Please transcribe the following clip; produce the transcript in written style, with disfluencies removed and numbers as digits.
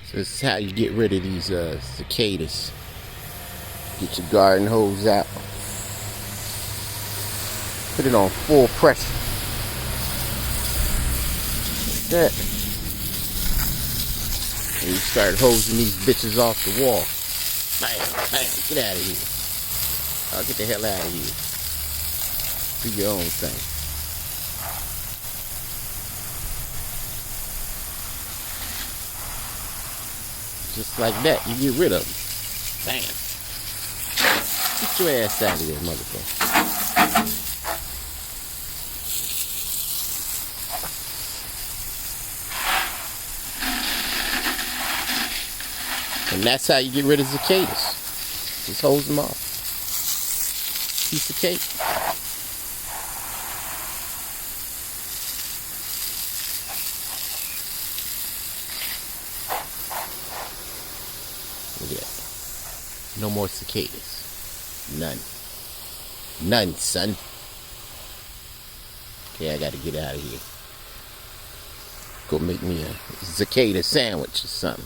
So this is how you get rid of these cicadas. Get your garden hose out. Put it on full pressure. Like that. And you start hosing these bitches off the wall. Bam, bam, get out of here. Oh, get the hell out of here. Do your own thing. Just like that, you get rid of them. Bam. Get your ass out of there, motherfucker. And that's how you get rid of cicadas. Just hose them off. Piece of cake. Look at that. No more cicadas. None. None, son. Okay, I gotta get out of here. Go make me a cicada sandwich or something.